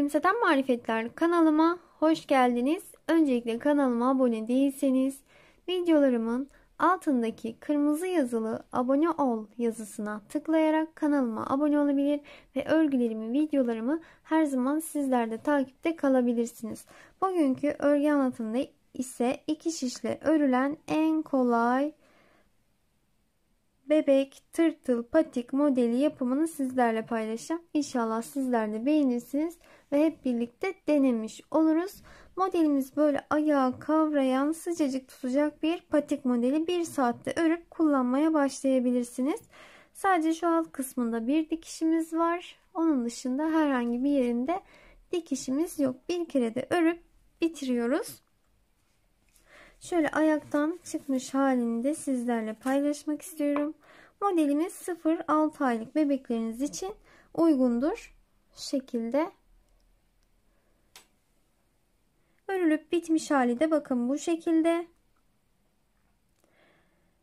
Gülümseten Marifetler kanalıma hoş geldiniz. Öncelikle kanalıma abone değilseniz videolarımın altındaki kırmızı yazılı abone ol yazısına tıklayarak kanalıma abone olabilir ve örgülerimi, videolarımı her zaman sizler de takipte kalabilirsiniz. Bugünkü örgü anlatımında ise iki şişle örülen en kolay bebek tırtıl patik modeli yapımını sizlerle paylaşacağım. İnşallah sizler de beğenirsiniz ve hep birlikte denemiş oluruz. Modelimiz böyle ayağı kavrayan, sıcacık tutacak bir patik modeli. 1 saatte örüp kullanmaya başlayabilirsiniz. Sadece şu alt kısmında bir dikişimiz var. Onun dışında herhangi bir yerinde dikişimiz yok. Bir kere de örüp bitiriyoruz. Şöyle ayaktan çıkmış halini de sizlerle paylaşmak istiyorum. Modelimiz 0-6 aylık bebekleriniz için uygundur. Şu şekilde. Örülüp bitmiş hali de bakın bu şekilde.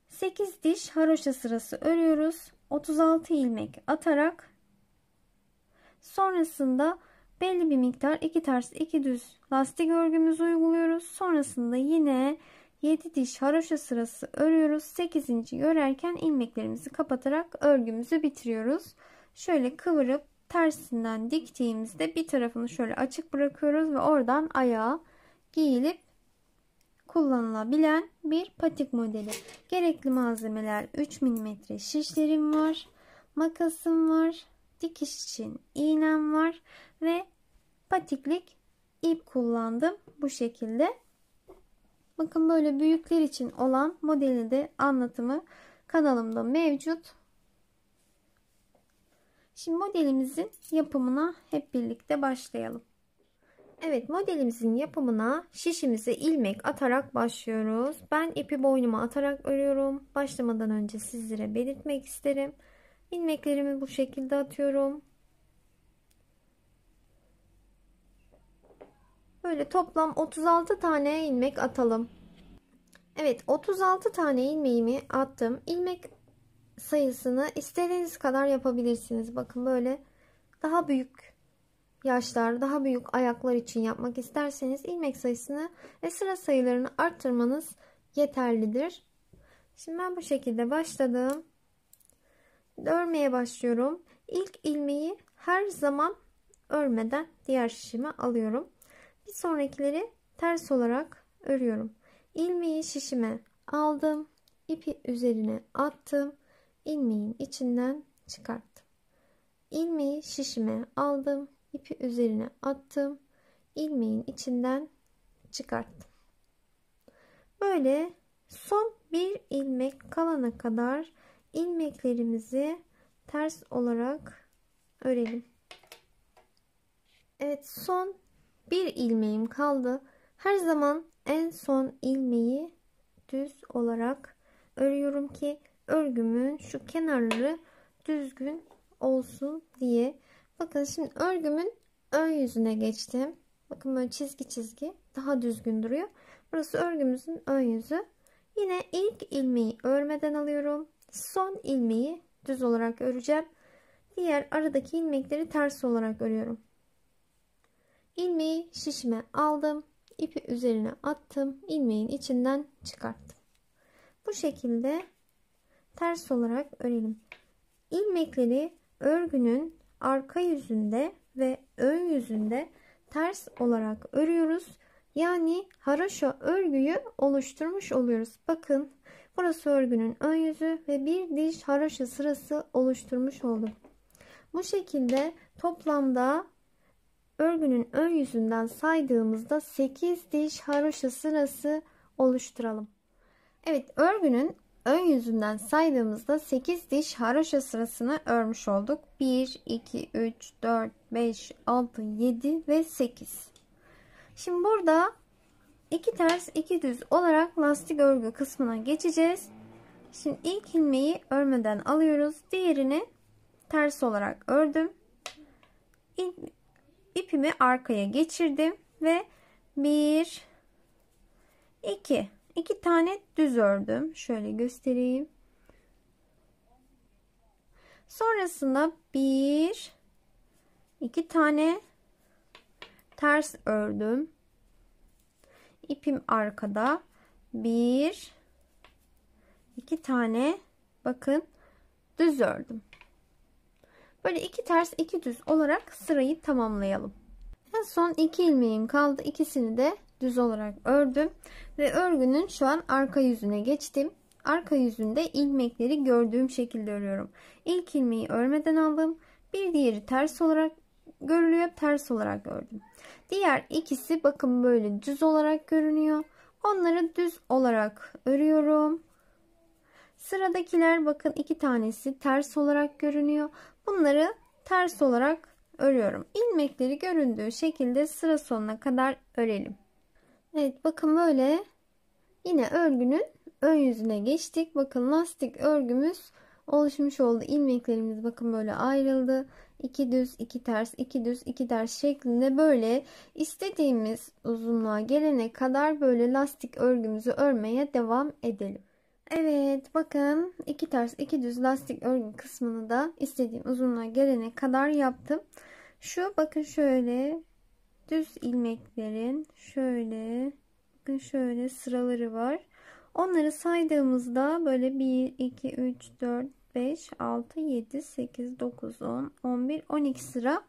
8 diş haroşa sırası örüyoruz. 36 ilmek atarak. Sonrasında belli bir miktar 2 ters 2 düz lastik örgümüzü uyguluyoruz. Sonrasında yine 7 diş haroşa sırası örüyoruz. 8. örerken ilmeklerimizi kapatarak örgümüzü bitiriyoruz. Şöyle kıvırıp tersinden diktiğimizde bir tarafını şöyle açık bırakıyoruz ve oradan ayağa giyilip kullanılabilen bir patik modeli. Gerekli malzemeler 3 mm şişlerim var, makasım var, dikiş için iğnem var ve patiklik ip kullandım bu şekilde. Bakın böyle büyükler için olan modeli de anlatımı kanalımda mevcut. Şimdi modelimizin yapımına hep birlikte başlayalım. Evet, modelimizin yapımına şişimize ilmek atarak başlıyoruz. Ben ipi boynuma atarak örüyorum. Başlamadan önce sizlere belirtmek isterim. İlmeklerimi bu şekilde atıyorum. Böyle toplam 36 tane ilmek atalım. Evet, 36 tane ilmeğimi attım. İlmek sayısını istediğiniz kadar yapabilirsiniz. Bakın böyle daha büyük yaşlar, daha büyük ayaklar için yapmak isterseniz ilmek sayısını ve sıra sayılarını arttırmanız yeterlidir. Şimdi ben bu şekilde başladım. Örmeye başlıyorum. İlk ilmeği her zaman örmeden diğer şişime alıyorum. Bir sonrakileri ters olarak örüyorum. İlmeği şişime aldım. İpi üzerine attım. İlmeğin içinden çıkarttım. İlmeği şişime aldım. İpi üzerine attım. İlmeğin içinden çıkarttım. Böyle son bir ilmek kalana kadar ilmeklerimizi ters olarak örelim. Evet, son bir ilmeğim kaldı. Her zaman en son ilmeği düz olarak örüyorum ki örgümün şu kenarları düzgün olsun diye. Bakın şimdi örgümün ön yüzüne geçtim. Bakın böyle çizgi çizgi daha düzgün duruyor. Burası örgümüzün ön yüzü. Yine ilk ilmeği örmeden alıyorum. Son ilmeği düz olarak öreceğim. Diğer aradaki ilmekleri ters olarak örüyorum. İlmeği şişime aldım. İpi üzerine attım. İlmeğin içinden çıkarttım. Bu şekilde ters olarak örelim. İlmekleri örgünün arka yüzünde ve ön yüzünde ters olarak örüyoruz. Yani haroşa örgüyü oluşturmuş oluyoruz. Bakın burası örgünün ön yüzü ve bir diş haroşa sırası oluşturmuş oldum. Bu şekilde toplamda örgünün ön yüzünden saydığımızda 8 diş haroşa sırası oluşturalım. Evet, örgünün ön yüzünden saydığımızda 8 diş haroşa sırasını örmüş olduk. 1, 2, 3, 4, 5, 6, 7 ve 8. Şimdi burada 2 ters 2 düz olarak lastik örgü kısmına geçeceğiz. Şimdi ilk ilmeği örmeden alıyoruz. Diğerini ters olarak ördüm. İpimi arkaya geçirdim ve 1, 2 tane düz ördüm. Şöyle göstereyim. Sonrasında 1, 2 tane ters ördüm. İpim arkada. 1 2 tane bakın düz ördüm. Böyle 2 ters 2 düz olarak sırayı tamamlayalım. En son 2 ilmeğim kaldı. İkisini de düz olarak ördüm ve örgünün şu an arka yüzüne geçtim. Arka yüzünde ilmekleri gördüğüm şekilde örüyorum. İlk ilmeği örmeden aldım. Bir diğeri ters olarak görülüyor. Ters olarak ördüm. Diğer ikisi bakın böyle düz olarak görünüyor. Onları düz olarak örüyorum. Sıradakiler bakın 2 tanesi ters olarak görünüyor. Bunları ters olarak örüyorum. İlmekleri göründüğü şekilde sıra sonuna kadar örelim. Evet bakın böyle yine örgünün ön yüzüne geçtik. Bakın lastik örgümüz oluşmuş oldu. İlmeklerimiz bakın böyle ayrıldı. 2 düz 2 ters 2 düz 2 ters şeklinde böyle istediğimiz uzunluğa gelene kadar böyle lastik örgümüzü örmeye devam edelim. Evet bakın 2 ters 2 düz lastik örgü kısmını da istediğim uzunluğa gelene kadar yaptım. Şu bakın şöyle düz ilmeklerin şöyle bakın şöyle sıraları var. Onları saydığımızda böyle 1 2 3 4 5 6 7 8 9 10 11 12 sıra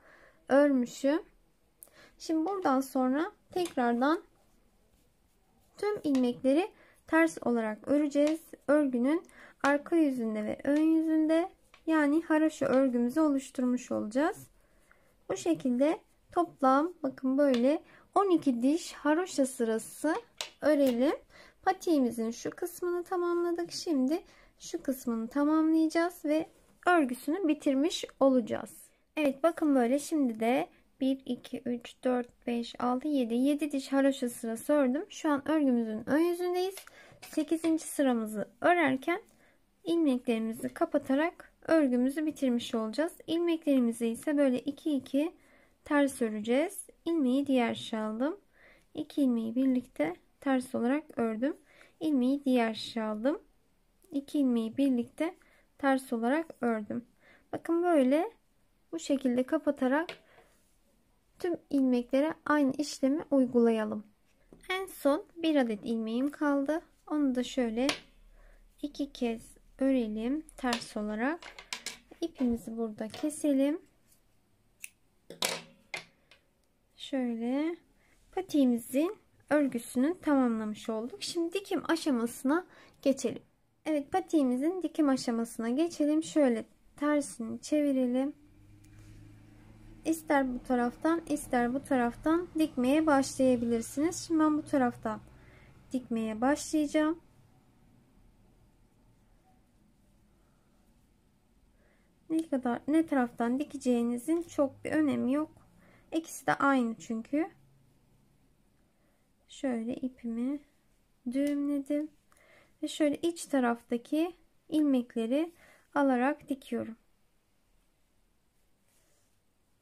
örmüşüm. Şimdi buradan sonra tekrardan tüm ilmekleri ters olarak öreceğiz. Örgünün arka yüzünde ve ön yüzünde yani haroşa örgümüzü oluşturmuş olacağız. Bu şekilde toplam bakın böyle 12 diş haroşa sırası örelim. Patiğimizin şu kısmını tamamladık. Şimdi şu kısmını tamamlayacağız ve örgüsünü bitirmiş olacağız. Evet bakın böyle şimdi de 1 2 3 4 5 6 7 diş haroşa sırası ördüm. Şu an örgümüzün ön yüzündeyiz. 8. sıramızı örerken ilmeklerimizi kapatarak örgümüzü bitirmiş olacağız. İlmeklerimizi ise böyle 2 2 ters öreceğiz. İlmeği diğer şişe aldım. 2 ilmeği birlikte ters olarak ördüm. İlmeği diğer şişe aldım. 2 ilmeği birlikte ters olarak ördüm. Bakın böyle bu şekilde kapatarak tüm ilmeklere aynı işlemi uygulayalım. En son bir adet ilmeğim kaldı. Onu da şöyle 2 kez örelim ters olarak. İpimizi burada keselim. Şöyle patiğimizin örgüsünü tamamlamış olduk. Şimdi dikim aşamasına geçelim. Evet patiğimizin dikim aşamasına geçelim. Şöyle tersini çevirelim. İster bu taraftan ister bu taraftan dikmeye başlayabilirsiniz. Şimdi ben bu taraftan dikmeye başlayacağım. Ne taraftan dikeceğinizin çok bir önemi yok. İkisi de aynı çünkü. Şöyle ipimi düğümledim ve şöyle iç taraftaki ilmekleri alarak dikiyorum.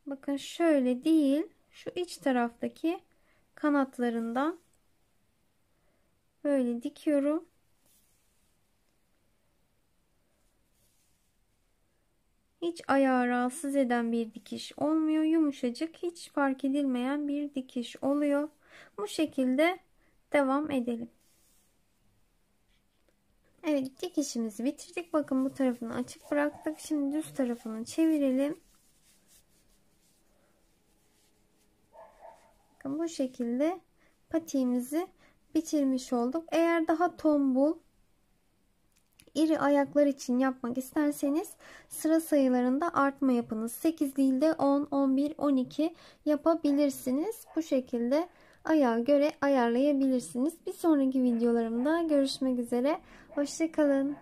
Bakın şöyle değil, şu iç taraftaki kanatlarından böyle dikiyorum. Hiç ayağı rahatsız eden bir dikiş olmuyor. Yumuşacık, hiç fark edilmeyen bir dikiş oluyor. Bu şekilde devam edelim. Evet dikişimizi bitirdik. Bakın bu tarafını açık bıraktık. Şimdi düz tarafını çevirelim. Bakın bu şekilde patiğimizi bitirmiş olduk. Eğer daha tombul iri ayaklar için yapmak isterseniz sıra sayılarında artma yapınız. 8 değil de 10, 11, 12 yapabilirsiniz. Bu şekilde ayağa göre ayarlayabilirsiniz. Bir sonraki videolarımda görüşmek üzere. Hoşça kalın.